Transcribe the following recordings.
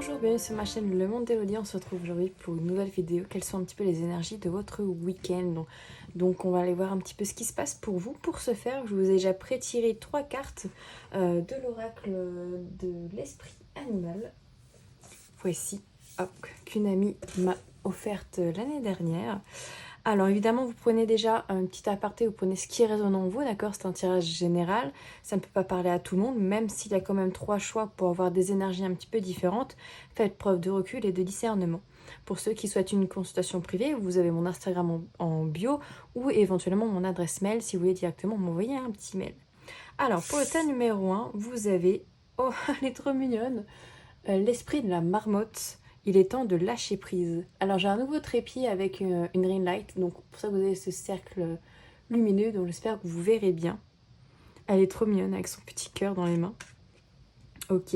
Bonjour, bienvenue sur ma chaîne Le Monde d'Elodie. On se retrouve aujourd'hui pour une nouvelle vidéo. Quelles sont un petit peu les énergies de votre week-end? Donc on va aller voir un petit peu ce qui se passe pour vous. Pour ce faire, je vous ai déjà pré-tiré 3 cartes de l'oracle de l'esprit animal. Voici, hop, qu'une amie m'a offerte l'année dernière. Alors évidemment, vous prenez déjà un petit aparté, vous prenez ce qui résonne en vous, d'accord? C'est un tirage général, ça ne peut pas parler à tout le monde, même s'il y a quand même 3 choix pour avoir des énergies un petit peu différentes. Faites preuve de recul et de discernement. Pour ceux qui souhaitent une consultation privée, vous avez mon Instagram en bio ou éventuellement mon adresse mail si vous voulez directement m'envoyer un petit mail. Alors pour le tas numéro 1, vous avez, oh elle est trop mignonne, l'esprit de la marmotte. Il est temps de lâcher prise. Alors j'ai un nouveau trépied avec une ring light, donc pour ça vous avez ce cercle lumineux dont j'espère que vous verrez bien. Elle est trop mignonne avec son petit cœur dans les mains. Ok.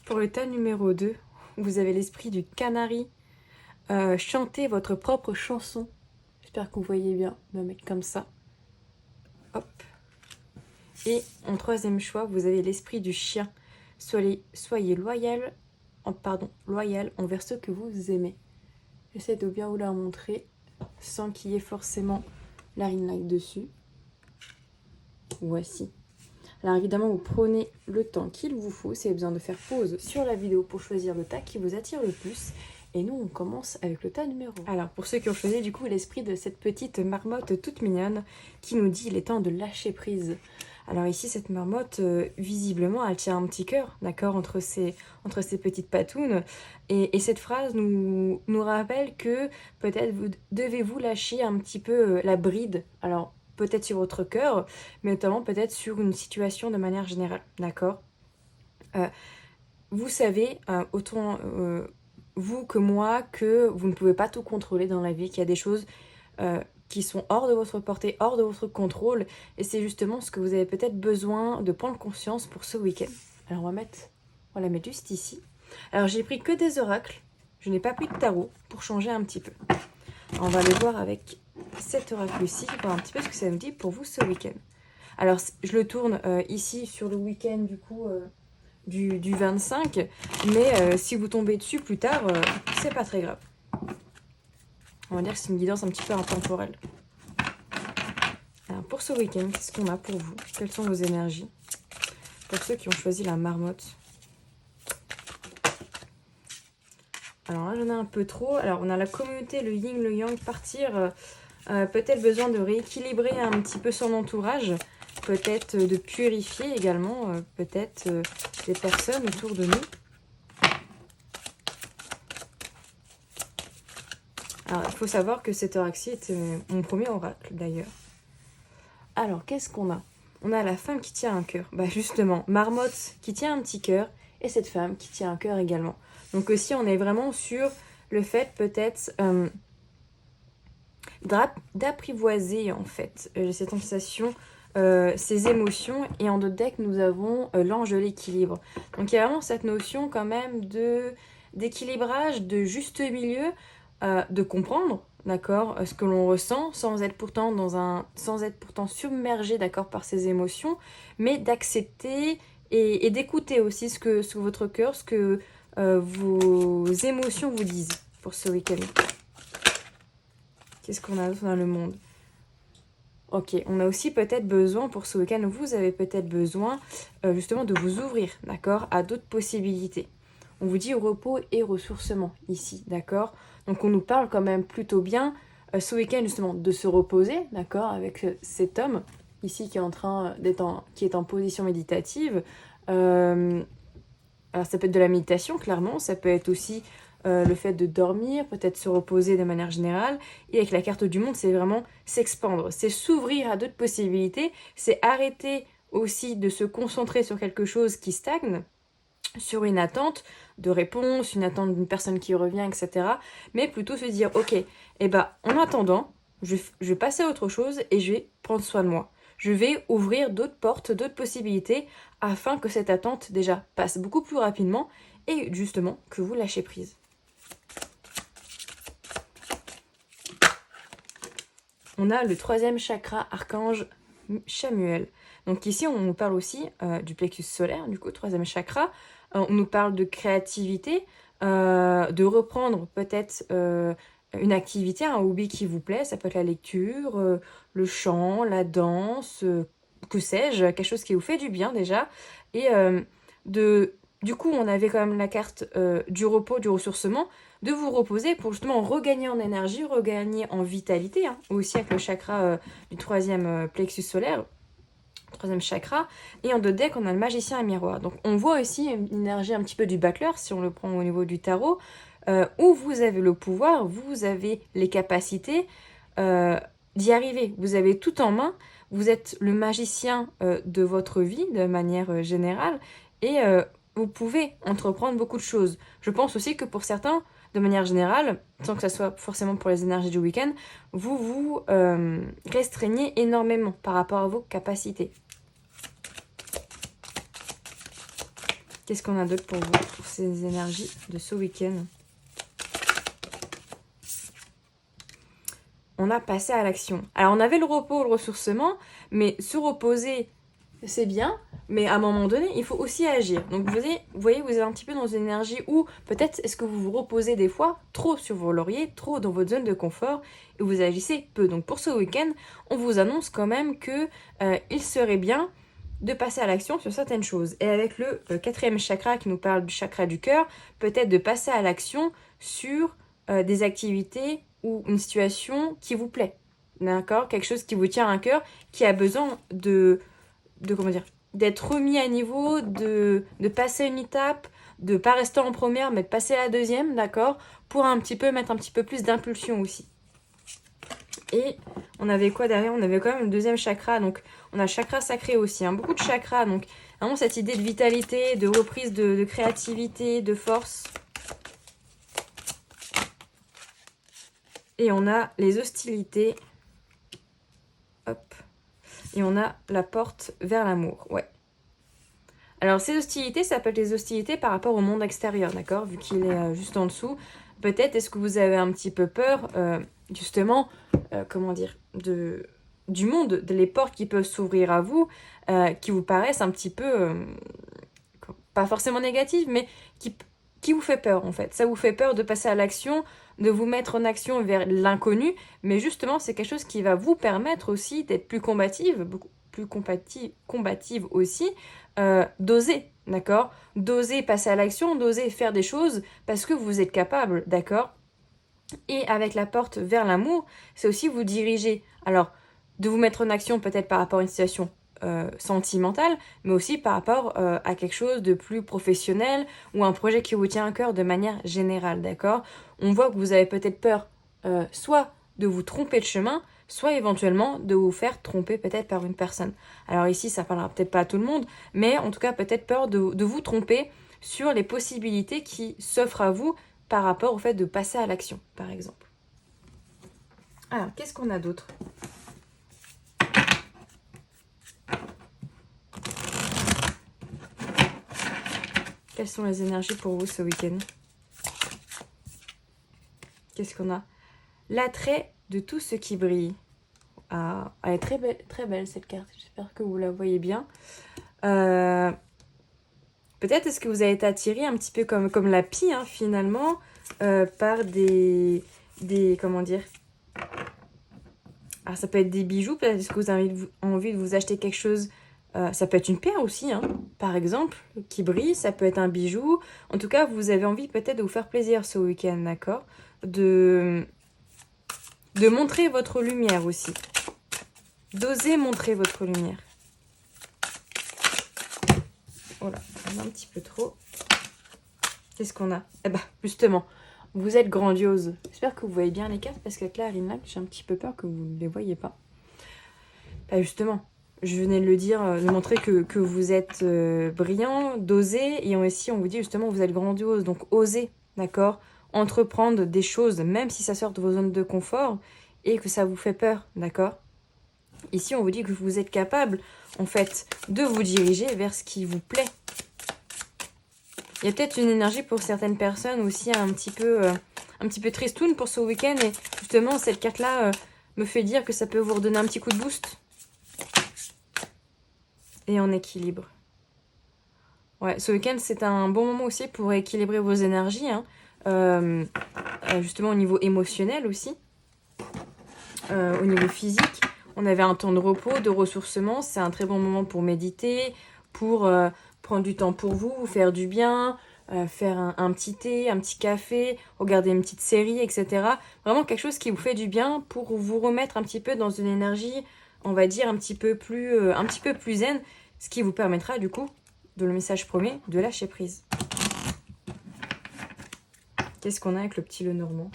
Pour le tas numéro 2, vous avez l'esprit du canari. Chantez votre propre chanson. J'espère que vous voyez bien, me mettre comme ça. Hop. Et en troisième choix, vous avez l'esprit du chien. Soyez loyal envers ceux que vous aimez. J'essaie de bien vous la montrer sans qu'il y ait forcément la ring light dessus. Voici. Alors évidemment, vous prenez le temps qu'il vous faut. Si vous avez besoin de faire pause sur la vidéo pour choisir le tas qui vous attire le plus. Et nous, on commence avec le tas numéro 1. Alors pour ceux qui ont choisi du coup l'esprit de cette petite marmotte toute mignonne qui nous dit il est temps de lâcher prise. Alors ici, cette marmotte, visiblement, elle tient un petit cœur, d'accord, entre ses petites patounes. Et cette phrase nous rappelle que peut-être devez-vous lâcher un petit peu la bride. Alors, peut-être sur votre cœur, mais notamment peut-être sur une situation de manière générale, d'accord. Vous savez, autant vous que moi, que vous ne pouvez pas tout contrôler dans la vie, qu'il y a des choses qui sont hors de votre portée, hors de votre contrôle, et c'est justement ce que vous avez peut-être besoin de prendre conscience pour ce week-end. Alors on va la mettre juste ici. Alors j'ai pris que des oracles, je n'ai pas pris de tarot pour changer un petit peu. Alors, on va aller voir avec cet oracle-ci, voir un petit peu ce que ça me dit pour vous ce week-end. Alors je le tourne ici sur le week-end du coup du 25, mais si vous tombez dessus plus tard, c'est pas très grave. On va dire que c'est une guidance un petit peu intemporelle. Alors pour ce week-end, qu'est-ce qu'on a pour vous? Quelles sont vos énergies? Pour ceux qui ont choisi la marmotte. Alors là, j'en ai un peu trop. Alors on a la communauté, le yin, le yang, partir. Peut-être besoin de rééquilibrer un petit peu son entourage. Peut-être de purifier également. Peut-être des personnes autour de nous. Alors, il faut savoir que cet oracle-ci était mon premier oracle, d'ailleurs. Alors, qu'est-ce qu'on a? On a la femme qui tient un cœur. Bah, justement, marmotte qui tient un petit cœur, et cette femme qui tient un cœur également. Donc aussi, on est vraiment sur le fait, peut-être, d'apprivoiser, en fait. J'ai cette sensation, ces émotions. Et en d'autres decks, nous avons l'ange de l'équilibre. Donc, il y a vraiment cette notion, quand même, d'équilibrage, de juste milieu, de comprendre, d'accord, ce que l'on ressent sans être pourtant submergé, d'accord, par ses émotions, mais d'accepter et d'écouter aussi ce que votre cœur, ce que vos émotions vous disent pour ce week-end. Qu'est-ce qu'on a dans le monde? Ok, on a aussi peut-être besoin pour ce week-end, vous avez peut-être besoin justement de vous ouvrir, d'accord, à d'autres possibilités. On vous dit repos et ressourcement ici, d'accord? Donc on nous parle quand même plutôt bien ce week-end justement de se reposer, d'accord? Avec cet homme ici qui est qui est en position méditative. Alors ça peut être de la méditation, clairement. Ça peut être aussi le fait de dormir, peut-être se reposer de manière générale. Et avec la carte du monde, c'est vraiment s'expandre. C'est s'ouvrir à d'autres possibilités. C'est arrêter aussi de se concentrer sur quelque chose qui stagne, sur une attente de réponse, une attente d'une personne qui revient, etc. Mais plutôt se dire, ok, en attendant, je vais passer à autre chose et je vais prendre soin de moi. Je vais ouvrir d'autres portes, d'autres possibilités, afin que cette attente déjà passe beaucoup plus rapidement et justement que vous lâchez prise. On a le 3e chakra, archange Chamuel. Donc ici, on nous parle aussi du plexus solaire, du coup, 3e chakra. On nous parle de créativité, de reprendre peut-être une activité, un hobby qui vous plaît. Ça peut être la lecture, le chant, la danse, que sais-je, quelque chose qui vous fait du bien déjà. Et du coup, on avait quand même la carte du repos, du ressourcement, de vous reposer pour justement regagner en énergie, regagner en vitalité, hein, aussi avec le chakra du troisième plexus solaire, troisième chakra. Et en deux decks, on a le magicien à miroir. Donc on voit aussi une énergie un petit peu du battleur, si on le prend au niveau du tarot, où vous avez le pouvoir, vous avez les capacités d'y arriver. Vous avez tout en main, vous êtes le magicien de votre vie de manière générale, et vous pouvez entreprendre beaucoup de choses. Je pense aussi que pour certains, de manière générale, sans que ça soit forcément pour les énergies du week-end, vous vous restreignez énormément par rapport à vos capacités. Qu'est-ce qu'on a d'autre pour vous, pour ces énergies de ce week-end? On a passé à l'action. Alors, on avait le repos, le ressourcement, mais se reposer, c'est bien, mais à un moment donné, il faut aussi agir. Donc, vous voyez, vous êtes un petit peu dans une énergie où peut-être est-ce que vous vous reposez des fois trop sur vos lauriers, trop dans votre zone de confort, et vous agissez peu. Donc, pour ce week-end, on vous annonce quand même que il serait bien de passer à l'action sur certaines choses. Et avec le quatrième chakra qui nous parle du chakra du cœur, peut-être de passer à l'action sur des activités ou une situation qui vous plaît. D'accord? Quelque chose qui vous tient à cœur, qui a besoin comment dire, d'être remis à niveau, de passer une étape, de ne pas rester en première, mais de passer à la deuxième, d'accord? Pour mettre un petit peu plus d'impulsion aussi. Et on avait quoi derrière? On avait quand même le deuxième chakra, donc on a le chakra sacré aussi, hein, beaucoup de chakras, donc vraiment cette idée de vitalité, de reprise de créativité, de force. Et on a les hostilités. Hop. Et on a la porte vers l'amour, ouais. Alors ces hostilités, ça peut être les hostilités par rapport au monde extérieur, d'accord? Vu qu'il est juste en dessous. Peut-être est-ce que vous avez un petit peu peur, justement, comment dire, du monde, les portes qui peuvent s'ouvrir à vous, qui vous paraissent un petit peu, pas forcément négatives, mais qui vous fait peur en fait. Ça vous fait peur de passer à l'action, de vous mettre en action vers l'inconnu, mais justement c'est quelque chose qui va vous permettre aussi d'être plus combative, beaucoup plus combative aussi, d'oser, d'accord? D'oser passer à l'action, d'oser faire des choses parce que vous êtes capable, d'accord? Et avec la porte vers l'amour, c'est aussi vous diriger. Alors, de vous mettre en action peut-être par rapport à une situation sentimentale, mais aussi par rapport à quelque chose de plus professionnel ou un projet qui vous tient à cœur de manière générale, d'accord? On voit que vous avez peut-être peur soit de vous tromper de chemin, soit éventuellement de vous faire tromper peut-être par une personne. Alors ici, ça parlera peut-être pas à tout le monde, mais en tout cas peut-être peur de vous tromper sur les possibilités qui s'offrent à vous par rapport au fait de passer à l'action, par exemple. Alors, qu'est-ce qu'on a d'autre? Quelles sont les énergies pour vous ce week-end? Qu'est-ce qu'on a? L'attrait de tout ce qui brille. Ah, elle est très belle cette carte. J'espère que vous la voyez bien. Peut-être est-ce que vous avez été attiré un petit peu comme la pie, hein, finalement, par des... Comment dire? Alors, ça peut être des bijoux. Peut-être est-ce que vous avez envie de vous acheter quelque chose. Ça peut être une pierre aussi, hein, par exemple, qui brille. Ça peut être un bijou. En tout cas, vous avez envie peut-être de vous faire plaisir ce week-end, d'accord? De montrer votre lumière aussi. D'oser montrer votre lumière. Voilà, un petit peu trop. Qu'est-ce qu'on a? Eh ben, justement, vous êtes grandiose. J'espère que vous voyez bien les cartes parce qu'avec la Rinlap, j'ai un petit peu peur que vous ne les voyez pas. Bah justement, je venais de le dire, de montrer que vous êtes brillant, d'oser, et aussi on vous dit justement vous êtes grandiose, donc osez, d'accord? Entreprendre des choses, même si ça sort de vos zones de confort et que ça vous fait peur, d'accord? Ici, on vous dit que vous êtes capable, en fait, de vous diriger vers ce qui vous plaît. Il y a peut-être une énergie pour certaines personnes aussi un petit peu tristoune pour ce week-end. Et justement, cette carte-là me fait dire que ça peut vous redonner un petit coup de boost. Et en équilibre. Ouais, ce week-end, c'est un bon moment aussi pour équilibrer vos énergies, hein. Justement au niveau émotionnel aussi, au niveau physique. On avait un temps de repos, de ressourcement. C'est un très bon moment pour méditer, pour prendre du temps pour vous, vous faire du bien, faire un petit thé, un petit café, regarder une petite série, etc. Vraiment quelque chose qui vous fait du bien pour vous remettre un petit peu dans une énergie, on va dire, un petit peu plus zen, ce qui vous permettra du coup, de le message premier, de lâcher prise. Qu'est-ce qu'on a avec le petit Lenormand?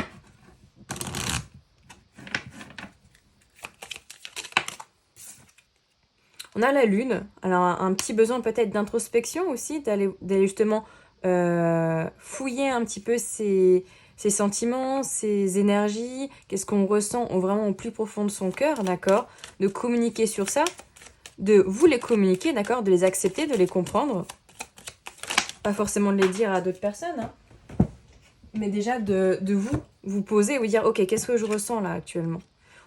On a la lune, alors un petit besoin peut-être d'introspection aussi, d'aller justement fouiller un petit peu ses sentiments, ses énergies, qu'est-ce qu'on ressent vraiment au plus profond de son cœur, d'accord? De communiquer sur ça, de vous les communiquer, d'accord? De les accepter, de les comprendre. Pas forcément de les dire à d'autres personnes, hein, mais déjà de vous poser et vous dire, ok, qu'est-ce que je ressens là actuellement?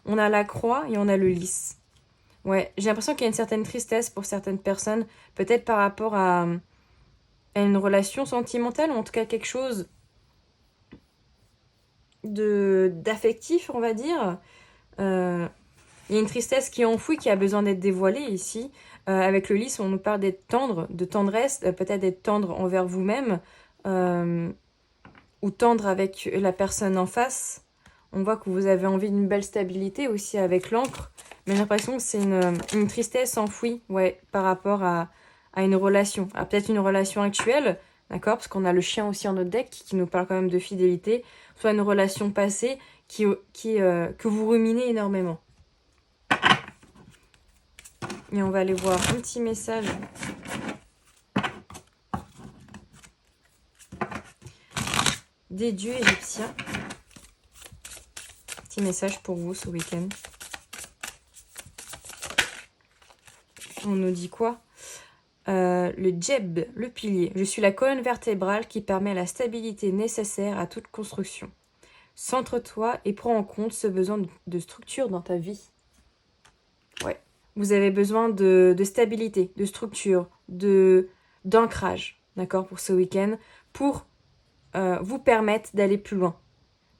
On a la croix et on a le lys. Ouais, j'ai l'impression qu'il y a une certaine tristesse pour certaines personnes, peut-être par rapport à une relation sentimentale, ou en tout cas quelque chose d'affectif, on va dire. Il y a une tristesse qui est enfouie, qui a besoin d'être dévoilée ici. Avec le lys, on nous parle d'être tendre, de tendresse, peut-être d'être tendre envers vous-même, ou tendre avec la personne en face. On voit que vous avez envie d'une belle stabilité aussi avec l'encre, mais j'ai l'impression que c'est une tristesse enfouie, ouais, par rapport à une relation. À peut-être une relation actuelle, d'accord, parce qu'on a le chien aussi en notre deck qui nous parle quand même de fidélité, soit une relation passée que vous ruminez énormément. Et on va aller voir un petit message des dieux égyptiens. Petit message pour vous ce week-end. On nous dit quoi? Le djeb, le pilier. Je suis la colonne vertébrale qui permet la stabilité nécessaire à toute construction. Centre-toi et prends en compte ce besoin de structure dans ta vie. Ouais. Vous avez besoin de stabilité, de structure, d'ancrage, d'accord, pour ce week-end, pour vous permettre d'aller plus loin.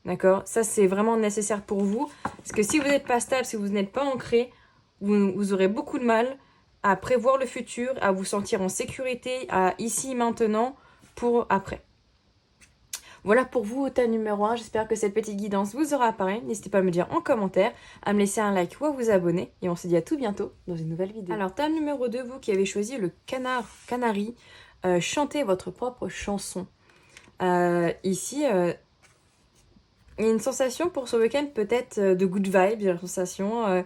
D'accord? Ça, c'est vraiment nécessaire pour vous. Parce que si vous n'êtes pas stable, si vous n'êtes pas ancré, vous aurez beaucoup de mal à prévoir le futur, à vous sentir en sécurité, à ici, maintenant, pour après. Voilà pour vous, au tas numéro 1. J'espère que cette petite guidance vous aura apparu. N'hésitez pas à me dire en commentaire, à me laisser un like ou à vous abonner. Et on se dit à tout bientôt dans une nouvelle vidéo. Alors, tas numéro 2, vous qui avez choisi le canari, chantez votre propre chanson. Ici, il y a une sensation pour ce week-end peut-être de good vibe, j'ai la sensation,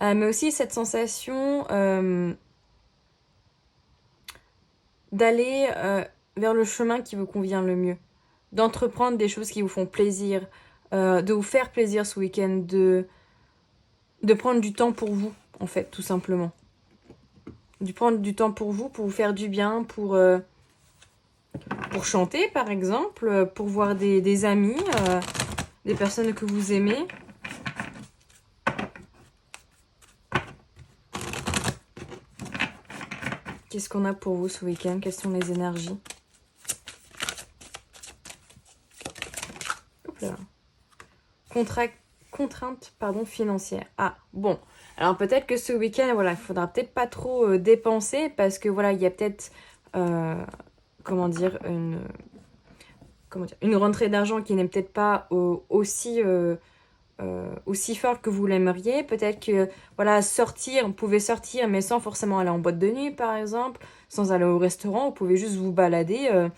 mais aussi cette sensation d'aller vers le chemin qui vous convient le mieux, d'entreprendre des choses qui vous font plaisir, de vous faire plaisir ce week-end, de prendre du temps pour vous, en fait, tout simplement. De prendre du temps pour vous faire du bien, pour chanter, par exemple, pour voir des amis, des personnes que vous aimez. Qu'est-ce qu'on a pour vous ce week-end? Quelles sont les énergies? Hop là. Contrainte financière. Ah, bon. Alors peut-être que ce week-end, voilà, il faudra peut-être pas trop dépenser parce que voilà, il y a peut-être, une rentrée d'argent qui n'est peut-être pas aussi forte que vous l'aimeriez. Peut-être que, voilà, vous pouvez sortir, mais sans forcément aller en boîte de nuit, par exemple, sans aller au restaurant, vous pouvez juste vous balader.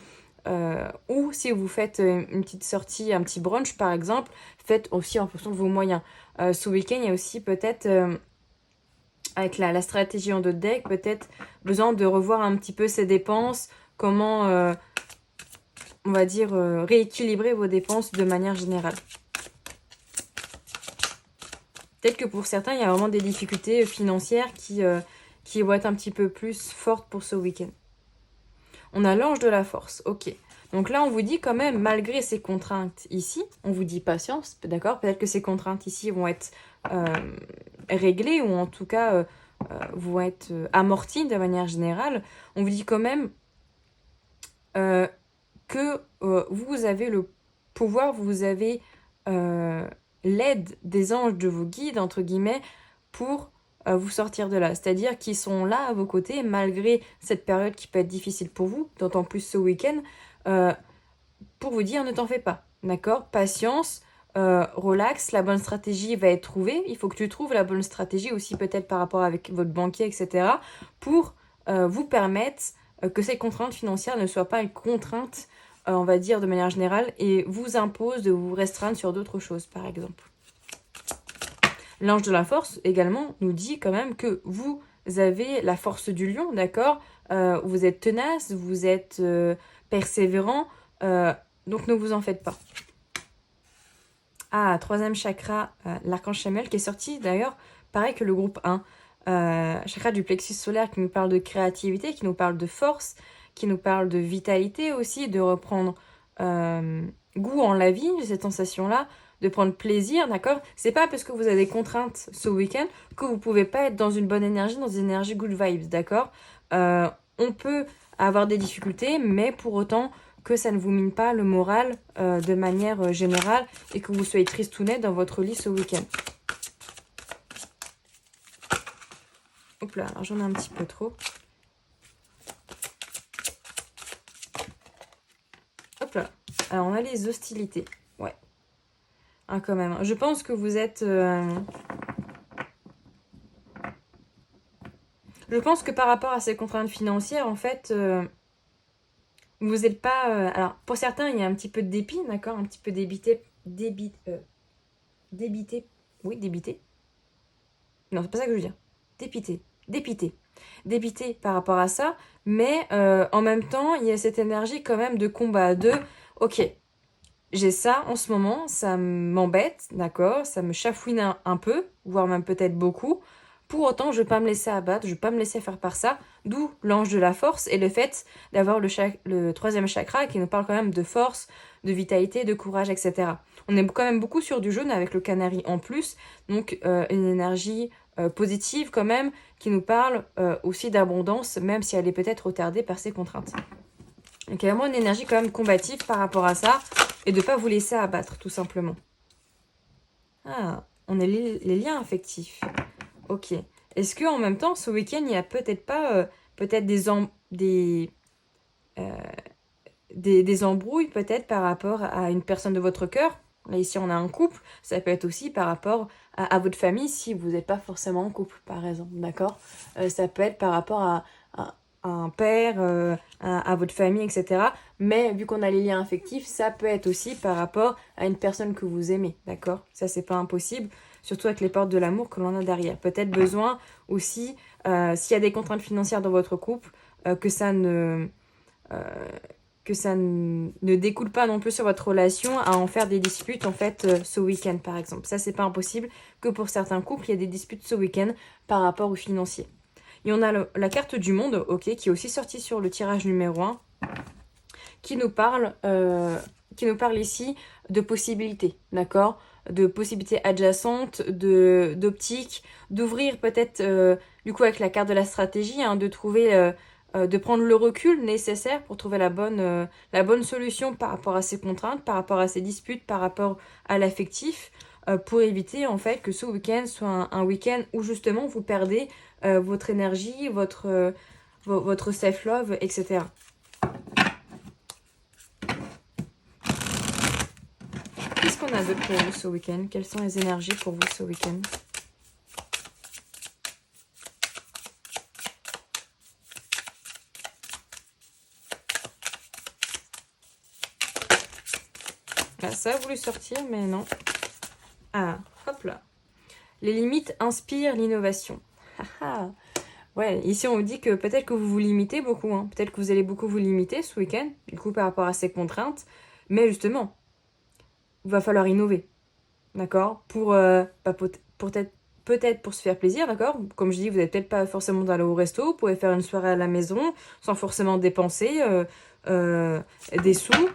Ou si vous faites une petite sortie, un petit brunch, par exemple, faites aussi en fonction de vos moyens. Ce week-end, il y a aussi peut-être, avec la stratégie en deux deck, peut-être besoin de revoir un petit peu ses dépenses, comment, on va dire, rééquilibrer vos dépenses de manière générale. Peut-être que pour certains, il y a vraiment des difficultés financières qui vont être un petit peu plus fortes pour ce week-end. On a l'ange de la force, ok. Donc là, on vous dit quand même, malgré ces contraintes ici, on vous dit patience, d'accord? Peut-être que ces contraintes ici vont être réglées ou en tout cas vont être amorties de manière générale. On vous dit quand même, que vous avez le pouvoir, vous avez l'aide des anges de vos guides, entre guillemets, pour vous sortir de là. C'est-à-dire qu'ils sont là à vos côtés, malgré cette période qui peut être difficile pour vous, d'autant plus ce week-end, pour vous dire ne t'en fais pas, d'accord? Patience, relax, la bonne stratégie va être trouvée. Il faut que tu trouves la bonne stratégie aussi peut-être par rapport avec votre banquier, etc. pour vous permettre que ces contraintes financières ne soient pas une contrainte, on va dire de manière générale, et vous impose de vous restreindre sur d'autres choses, par exemple. L'ange de la force également nous dit quand même que vous avez la force du lion, d'accord? Vous êtes tenace, vous êtes persévérant, donc ne vous en faites pas. Ah, troisième chakra, l'archange Chamuel qui est sorti d'ailleurs, pareil que le groupe 1. Chakra du plexus solaire qui nous parle de créativité, qui nous parle de force, qui nous parle de vitalité aussi, de reprendre goût en la vie, cette sensation-là, de prendre plaisir, d'accord? C'est pas parce que vous avez des contraintes ce week-end que vous pouvez pas être dans une bonne énergie, dans une énergie good vibes, d'accord? On peut avoir des difficultés, mais pour autant que ça ne vous mine pas le moral de manière générale et que vous soyez tristounet dans votre lit ce week-end. Hop là, alors j'en ai un petit peu trop. Hop là. Alors on a les hostilités. Ouais. Ah, quand même. Je pense que vous êtes... Je pense que par rapport à ces contraintes financières, en fait, vous n'êtes pas... Alors, pour certains, il y a un petit peu de dépit, d'accord? Un petit peu débité. Débité. Oui, débité. Non, c'est pas ça que je veux dire. Dépité par rapport à ça, mais en même temps, il y a cette énergie quand même de combat, de ok, j'ai ça en ce moment, ça m'embête, d'accord, ça me chafouine un peu, voire même peut-être beaucoup. Pour autant, je ne vais pas me laisser abattre, je ne vais pas me laisser faire par ça, d'où l'ange de la force et le fait d'avoir le troisième chakra qui nous parle quand même de force, de vitalité, de courage, etc. On est quand même beaucoup sur du jaune avec le canari en plus, donc une énergie positive quand même, qui nous parle aussi d'abondance, même si elle est peut-être retardée par ses contraintes. Donc il y a vraiment une énergie quand même combative par rapport à ça, et de ne pas vous laisser abattre, tout simplement. Ah, on a les liens affectifs. Ok. Est-ce qu'en même temps, ce week-end, il n'y a peut-être pas peut-être des embrouilles, peut-être par rapport à une personne de votre cœur? Là, ici, on a un couple. Ça peut être aussi par rapport à votre famille, si vous n'êtes pas forcément en couple, par exemple, d'accord? Ça peut être par rapport à un père, à votre famille, etc. Mais vu qu'on a les liens affectifs, ça peut être aussi par rapport à une personne que vous aimez, d'accord? Ça, c'est pas impossible, surtout avec les portes de l'amour que l'on a derrière. Peut-être besoin aussi, s'il y a des contraintes financières dans votre couple, que ça ne découle pas non plus sur votre relation à en faire des disputes en fait ce week-end par exemple. Ça, c'est pas impossible que pour certains couples, il y a des disputes ce week-end par rapport aux financiers. Et on a la carte du monde, ok, qui est aussi sortie sur le tirage numéro 1, qui nous parle ici de possibilités, d'accord? De possibilités adjacentes, d'optiques, d'ouvrir peut-être, du coup avec la carte de la stratégie, hein, de trouver, de prendre le recul nécessaire pour trouver la bonne solution par rapport à ces contraintes, par rapport à ces disputes, par rapport à l'affectif, pour éviter en fait que ce week-end soit un week-end où justement vous perdez votre énergie, votre self-love, etc. Qu'est-ce qu'on a d'autre pour vous ce week-end? Quelles sont les énergies pour vous ce week-end? Là, ça a voulu sortir, mais non. Ah, hop là. Les limites inspirent l'innovation. Ouais, ici on vous dit que peut-être que vous vous limitez beaucoup, hein. Peut-être que vous allez beaucoup vous limiter ce week-end, du coup par rapport à ces contraintes. Mais justement, il va falloir innover, d'accord? Pour peut-être pour se faire plaisir, d'accord? Comme je dis, vous n'êtes peut-être pas forcément d'aller au resto, vous pouvez faire une soirée à la maison sans forcément dépenser des sous.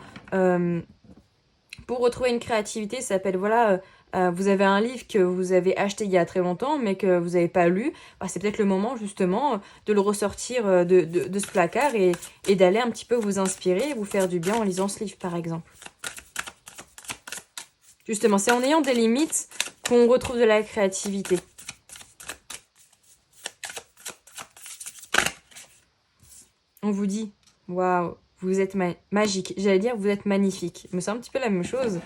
Pour retrouver une créativité, ça s'appelle voilà vous avez un livre que vous avez acheté il y a très longtemps, mais que vous n'avez pas lu, c'est peut-être le moment justement de le ressortir de ce placard et d'aller un petit peu vous inspirer et vous faire du bien en lisant ce livre, par exemple. Justement, c'est en ayant des limites qu'on retrouve de la créativité. On vous dit, waouh, vous êtes magique. J'allais dire, vous êtes magnifique. Mais c'est un petit peu la même chose.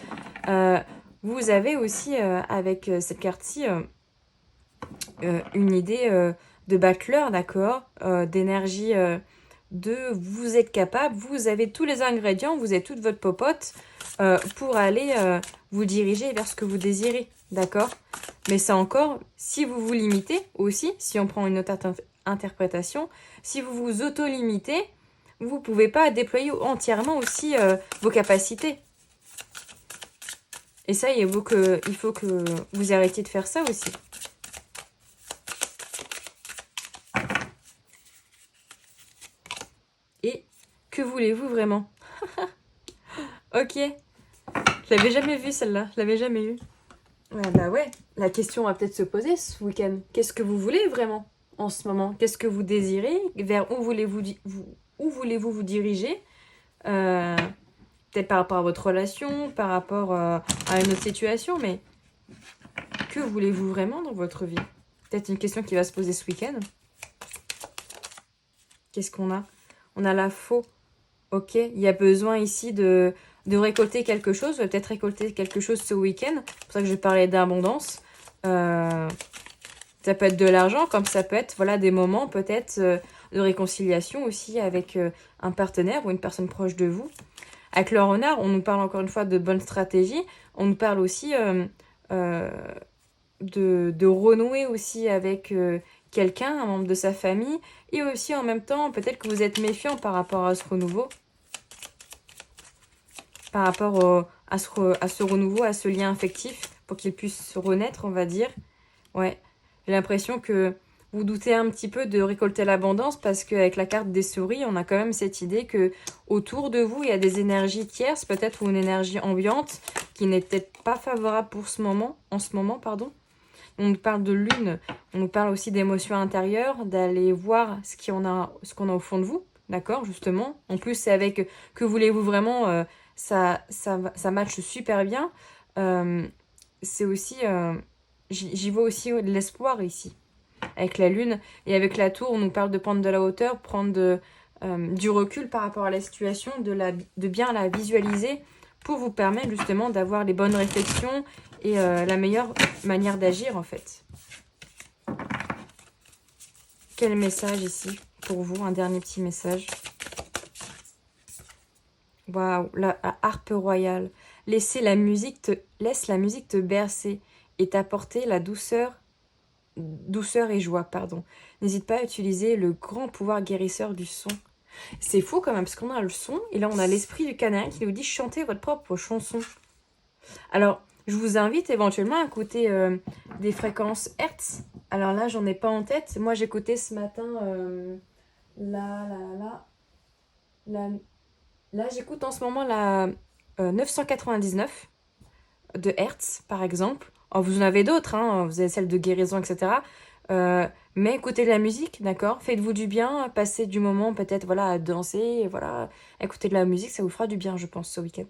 Vous avez aussi, avec cette carte-ci, une idée de battleur, d'accord, d'énergie, de vous êtes capable, vous avez tous les ingrédients, vous avez toute votre popote pour aller vous diriger vers ce que vous désirez, d'accord. Mais c'est encore, si vous vous limitez aussi, si on prend une autre interprétation, si vous vous auto-limitez, vous ne pouvez pas déployer entièrement aussi vos capacités. Et ça, il faut que vous arrêtiez de faire ça aussi. Et que voulez-vous vraiment? Ok. Je l'avais jamais vue celle-là. Je l'avais jamais eue. Ouais, bah ouais. La question va peut-être se poser ce week-end. Qu'est-ce que vous voulez vraiment en ce moment? Qu'est-ce que vous désirez? Vers où voulez-vous vous diriger? Peut-être par rapport à votre relation, par rapport à une autre situation, mais que voulez-vous vraiment dans votre vie? Peut-être une question qui va se poser ce week-end. Qu'est-ce qu'on a? On a la faux. Ok, il y a besoin ici de récolter quelque chose. Vous allez peut-être récolter quelque chose ce week-end. C'est pour ça que je parlais d'abondance. Ça peut être de l'argent, comme ça peut être des moments peut-être de réconciliation aussi avec un partenaire ou une personne proche de vous. Avec le renard, on nous parle encore une fois de bonne stratégie. On nous parle aussi de renouer aussi avec quelqu'un, un membre de sa famille. Et aussi en même temps, peut-être que vous êtes méfiant par rapport à ce renouveau. Par rapport à ce renouveau, à ce lien affectif, pour qu'il puisse renaître, on va dire. Ouais, j'ai l'impression que vous doutez un petit peu de récolter l'abondance parce qu'avec la carte des souris, on a quand même cette idée que autour de vous, il y a des énergies tierces, peut-être, ou une énergie ambiante qui n'est peut-être pas favorable pour en ce moment, pardon. On nous parle de lune, on nous parle aussi d'émotions intérieures, d'aller voir ce qu'on a au fond de vous, d'accord, justement. En plus, c'est avec que voulez-vous vraiment, ça matche super bien. C'est aussi, j'y vois aussi de l'espoir ici, avec la lune. Et avec la tour, on nous parle de prendre de la hauteur, prendre du recul par rapport à la situation, de bien la visualiser pour vous permettre justement d'avoir les bonnes réflexions et la meilleure manière d'agir en fait. Quel message ici pour vous? Un dernier petit message. Waouh, la harpe royale. Laisse la musique te bercer et t'apporter la douceur et joie, pardon. N'hésite pas à utiliser le grand pouvoir guérisseur du son. C'est fou quand même, parce qu'on a le son, et là on a l'esprit du canarien qui nous dit chantez votre propre chanson. Alors, je vous invite éventuellement à écouter des fréquences Hertz. Alors là, j'en ai pas en tête. Moi, j'écoutais ce matin là, j'écoute en ce moment la 999 de Hertz, par exemple. Oh, vous en avez d'autres, hein, vous avez celle de guérison, etc. Mais écoutez de la musique, d'accord? Faites-vous du bien, passez du moment peut-être à danser, écoutez de la musique, ça vous fera du bien, je pense, ce week-end.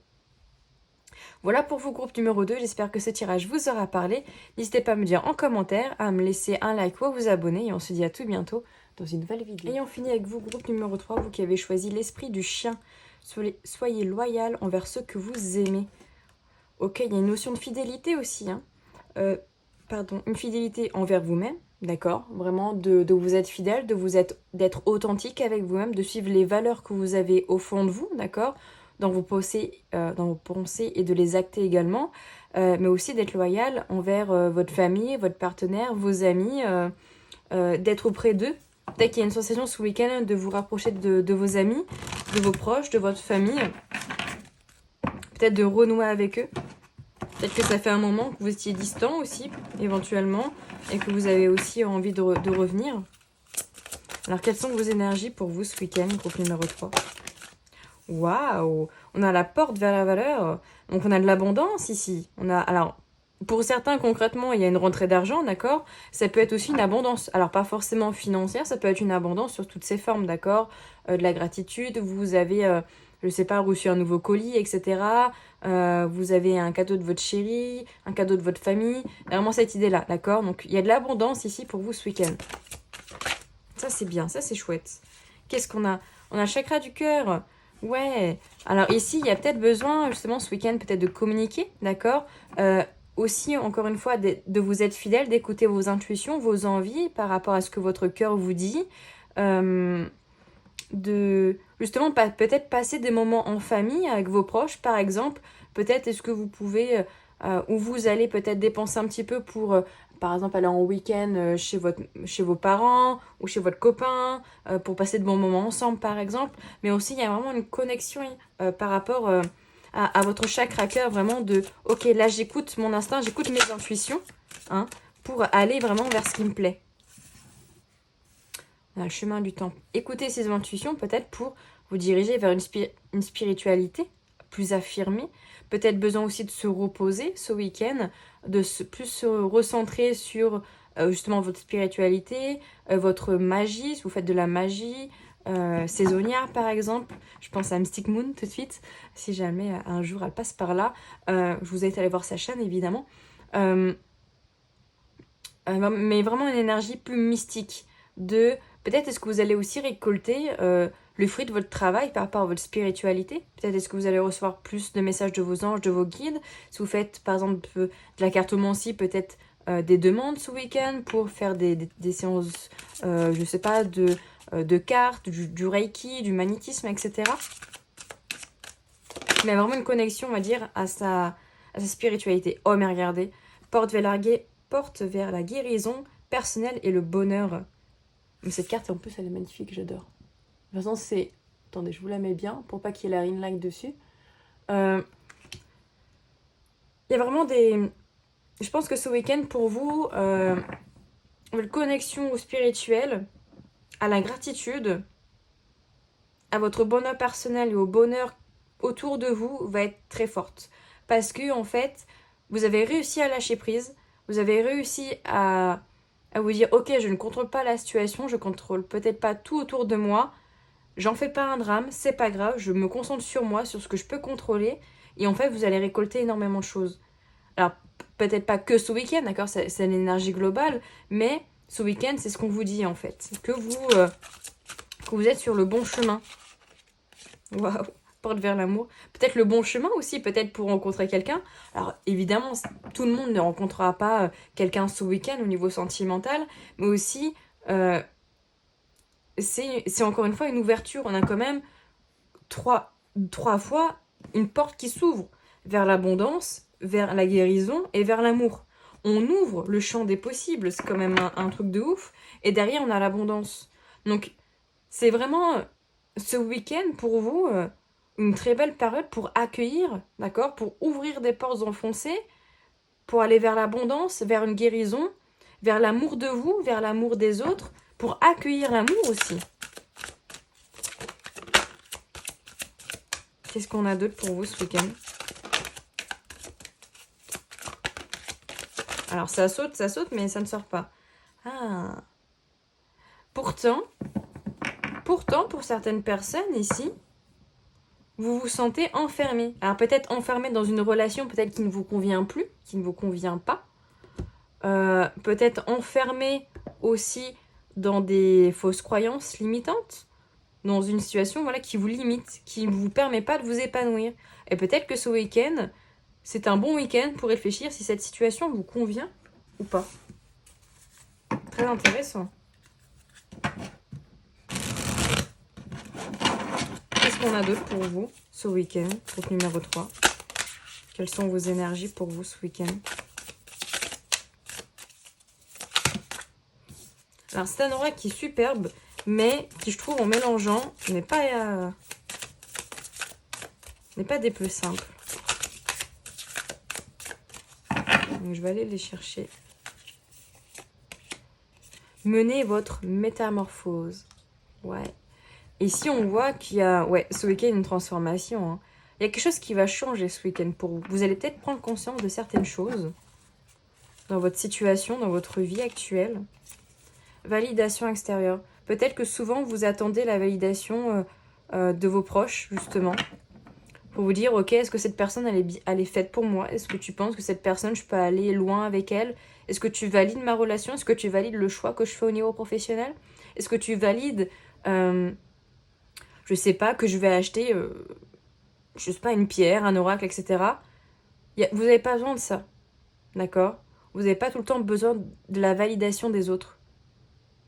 Voilà pour vous, groupe numéro 2, j'espère que ce tirage vous aura parlé. N'hésitez pas à me dire en commentaire, à me laisser un like ou à vous abonner, et on se dit à tout bientôt dans une nouvelle vidéo. Et on finit avec vous, groupe numéro 3, vous qui avez choisi l'esprit du chien. Soyez loyal envers ceux que vous aimez. Ok, il y a une notion de fidélité aussi, hein. Une fidélité envers vous-même, d'accord, vraiment de vous être fidèle, d'être authentique avec vous-même, de suivre les valeurs que vous avez au fond de vous, d'accord, dans vos pensées et de les acter également, mais aussi d'être loyal envers votre famille, votre partenaire, vos amis, d'être auprès d'eux. Peut-être qu'il y a une sensation ce week-end de vous rapprocher de vos amis, de vos proches, de votre famille, peut-être de renouer avec eux. Peut-être que ça fait un moment que vous étiez distant aussi, éventuellement, et que vous avez aussi envie de revenir. Alors, quelles sont vos énergies pour vous ce week-end, groupe numéro 3? Waouh! On a la porte vers la valeur. Donc, on a de l'abondance ici. Alors, pour certains, concrètement, il y a une rentrée d'argent, d'accord? Ça peut être aussi une abondance. Alors, pas forcément financière, ça peut être une abondance sur toutes ses formes, d'accord? De la gratitude, vous avez, je sais pas, reçu un nouveau colis, etc. Vous avez un cadeau de votre chéri, un cadeau de votre famille. Vraiment cette idée-là, d'accord? Donc, il y a de l'abondance ici pour vous ce week-end. Ça, c'est bien, ça, c'est chouette. Qu'est-ce qu'on a? On a le chakra du cœur. Ouais. Alors ici, il y a peut-être besoin, justement, ce week-end, peut-être de communiquer, d'accord? Aussi, encore une fois, de vous être fidèle, d'écouter vos intuitions, vos envies par rapport à ce que votre cœur vous dit. De justement peut-être passer des moments en famille avec vos proches, par exemple. Peut-être est-ce que vous pouvez, ou vous allez peut-être dépenser un petit peu pour, par exemple, aller en week-end chez vos parents ou chez votre copain, pour passer de bons moments ensemble, par exemple. Mais aussi, il y a vraiment une connexion par rapport à votre chakra cœur, vraiment de, ok, là j'écoute mon instinct, j'écoute mes intuitions, hein, pour aller vraiment vers ce qui me plaît. Le chemin du temps. Écoutez ces intuitions peut-être pour vous diriger vers une spiritualité plus affirmée. Peut-être besoin aussi de se reposer ce week-end, plus se recentrer sur justement votre spiritualité, votre magie, si vous faites de la magie saisonnière par exemple. Je pense à Mystic Moon tout de suite, si jamais un jour elle passe par là. Je vous invite à aller voir sa chaîne évidemment. Mais vraiment une énergie plus mystique de peut-être est-ce que vous allez aussi récolter le fruit de votre travail par rapport à votre spiritualité. Peut-être est-ce que vous allez recevoir plus de messages de vos anges, de vos guides. Si vous faites par exemple de la cartomancie, peut-être des demandes ce week-end pour faire des séances, je sais pas, de cartes, du reiki, du magnétisme, etc. Mais vraiment une connexion, on va dire, à sa spiritualité. Oh mais regardez, porte vers la guérison personnelle et le bonheur. Mais cette carte, en plus, elle est magnifique, j'adore. De toute façon, c'est... Attendez, je vous la mets bien pour pas qu'il y ait la ring light dessus. Il y a vraiment des... Je pense que ce week-end, pour vous, une connexion au spirituel, à la gratitude, à votre bonheur personnel et au bonheur autour de vous va être très forte. Parce que, en fait, vous avez réussi à lâcher prise, vous avez réussi à vous dire, ok, je ne contrôle pas la situation, je contrôle peut-être pas tout autour de moi, j'en fais pas un drame, c'est pas grave, je me concentre sur moi, sur ce que je peux contrôler, et en fait, vous allez récolter énormément de choses. Alors, peut-être pas que ce week-end, d'accord, c'est l'énergie globale, mais ce week-end, c'est ce qu'on vous dit, en fait, que vous êtes sur le bon chemin. Waouh, porte vers l'amour. Peut-être le bon chemin aussi, peut-être pour rencontrer quelqu'un. Alors évidemment, tout le monde ne rencontrera pas quelqu'un ce week-end au niveau sentimental, mais aussi, c'est encore une fois une ouverture. On a quand même trois fois une porte qui s'ouvre vers l'abondance, vers la guérison et vers l'amour. On ouvre le champ des possibles, c'est quand même un truc de ouf. Et derrière, on a l'abondance. Donc, c'est vraiment ce week-end pour vous une très belle période pour accueillir, d'accord, pour ouvrir des portes enfoncées, pour aller vers l'abondance, vers une guérison, vers l'amour de vous, vers l'amour des autres, pour accueillir l'amour aussi. Qu'est-ce qu'on a d'autre pour vous ce week-end? Alors ça saute, mais ça ne sort pas. Ah. Pourtant, pour certaines personnes ici, vous vous sentez enfermé. Alors peut-être enfermé dans une relation peut-être qui ne vous convient plus, qui ne vous convient pas. Peut-être enfermé aussi dans des fausses croyances limitantes, dans une situation voilà, qui vous limite, qui ne vous permet pas de vous épanouir. Et peut-être que ce week-end, c'est un bon week-end pour réfléchir si cette situation vous convient ou pas. Très intéressant. Qu'est-ce qu'on a d'autre pour vous ce week-end, groupe numéro 3? Quelles sont vos énergies pour vous ce week-end? Alors c'est un aura qui est superbe, mais qui je trouve en mélangeant n'est pas des plus simples. Donc je vais aller les chercher. Menez votre métamorphose. Ouais. Ici on voit qu'il y a, ce week-end une transformation. Hein. Il y a quelque chose qui va changer ce week-end pour vous. Vous allez peut-être prendre conscience de certaines choses. dans votre situation, dans votre vie actuelle. Validation extérieure. Peut-être que souvent vous attendez la validation de vos proches, justement, pour vous dire, ok, est-ce que cette personne, elle est faite pour moi? Est-ce que tu penses que cette personne, je peux aller loin avec elle? Est-ce que tu valides ma relation? Est-ce que tu valides le choix que je fais au niveau professionnel? Est-ce que tu valides, je sais pas, que je vais acheter, je sais pas, une pierre, un oracle, etc. Vous n'avez pas besoin de ça, d'accord? Vous n'avez pas tout le temps besoin de la validation des autres.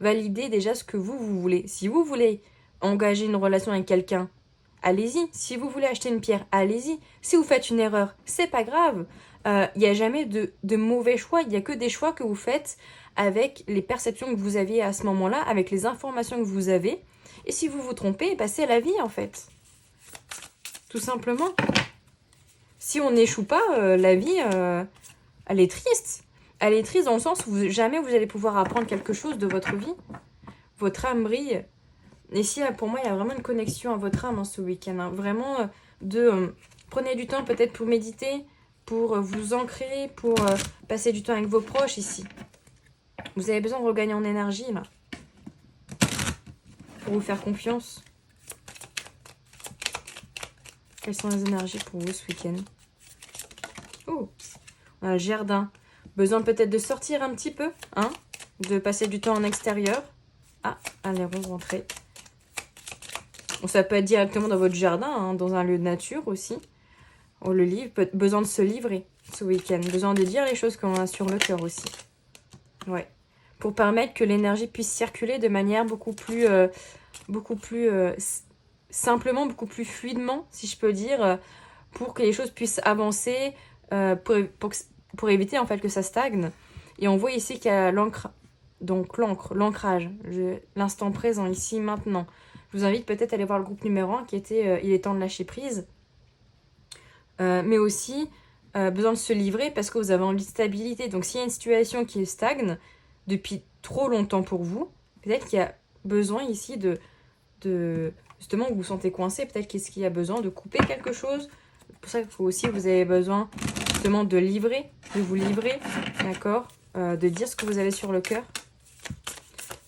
Validez déjà ce que vous voulez. Si vous voulez engager une relation avec quelqu'un, allez-y. Si vous voulez acheter une pierre, allez-y. Si vous faites une erreur, c'est pas grave. Il n'y a jamais de mauvais choix. Il n'y a que des choix que vous faites avec les perceptions que vous aviez à ce moment-là, avec les informations que vous avez. Et si vous vous trompez, c'est la vie en fait. Tout simplement. Si on n'échoue pas, la vie, elle est triste. Elle est triste dans le sens où jamais vous allez pouvoir apprendre quelque chose de votre vie. Votre âme brille. Et si, pour moi, il y a vraiment une connexion à votre âme ce week-end. Hein. Vraiment, prenez du temps peut-être pour méditer, pour vous ancrer, pour passer du temps avec vos proches ici. Vous avez besoin de regagner en énergie, là. Pour vous faire confiance. Quelles sont les énergies pour vous ce week-end? Oh, on a le jardin. Besoin peut-être de sortir un petit peu, hein? De passer du temps en extérieur. Ah, allez, rentrer. Bon, ça peut être directement dans votre jardin, hein, dans un lieu de nature aussi. Oh, le livre, besoin de se livrer ce week-end. Besoin de dire les choses qu'on a sur le cœur aussi. Ouais. Pour permettre que l'énergie puisse circuler de manière beaucoup plus simplement, beaucoup plus fluidement, si je peux dire, pour que les choses puissent avancer, pour éviter en fait que ça stagne. Et on voit ici qu'il y a l'ancrage, l'instant présent, ici, maintenant. Je vous invite peut-être à aller voir le groupe numéro 1 qui était Il est temps de lâcher prise. Mais aussi, besoin de se livrer parce que vous avez envie de stabilité. Donc s'il y a une situation qui stagne depuis trop longtemps pour vous, peut-être qu'il y a besoin ici de justement, vous vous sentez coincé, peut-être qu'est-ce qu'il y a besoin de couper quelque chose. C'est pour ça qu'il faut aussi, vous avez besoin justement de vous livrer, d'accord, de dire ce que vous avez sur le cœur.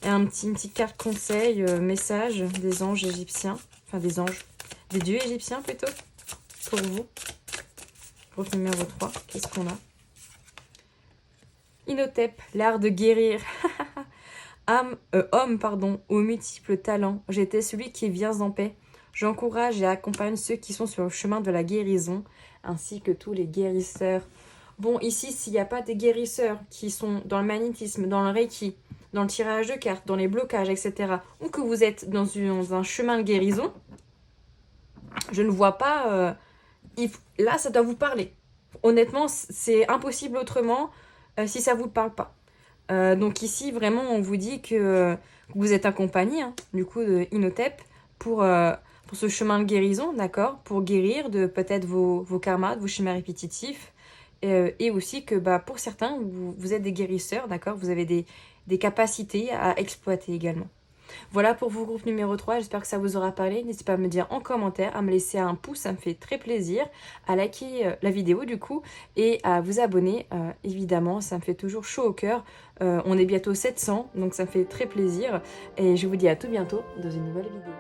Et une petite carte conseil, message des anges égyptiens, enfin des dieux égyptiens plutôt, pour vous. Groupe numéro 3, qu'est-ce qu'on a? Inhotep, l'art de guérir. Homme, aux multiples talents, j'étais celui qui vient en paix. J'encourage et accompagne ceux qui sont sur le chemin de la guérison, ainsi que tous les guérisseurs. Bon, ici, s'il n'y a pas des guérisseurs qui sont dans le magnétisme, dans le reiki, dans le tirage de cartes, dans les blocages, etc., ou que vous êtes dans un chemin de guérison, je ne vois pas... là, ça doit vous parler. Honnêtement, c'est impossible autrement si ça ne vous parle pas. Donc ici, vraiment, on vous dit que vous êtes accompagné, hein, du coup, de Inhotep pour ce chemin de guérison, d'accord? Pour guérir de peut-être vos karmas, de vos schémas répétitifs. Et aussi que pour certains, vous êtes des guérisseurs, d'accord? Vous avez des capacités à exploiter également. Voilà pour vos groupes numéro 3, j'espère que ça vous aura parlé. N'hésitez pas à me dire en commentaire, à me laisser un pouce, ça me fait très plaisir, à liker la vidéo du coup, et à vous abonner, évidemment, ça me fait toujours chaud au cœur. On est bientôt 700, donc ça me fait très plaisir, et je vous dis à tout bientôt dans une nouvelle vidéo.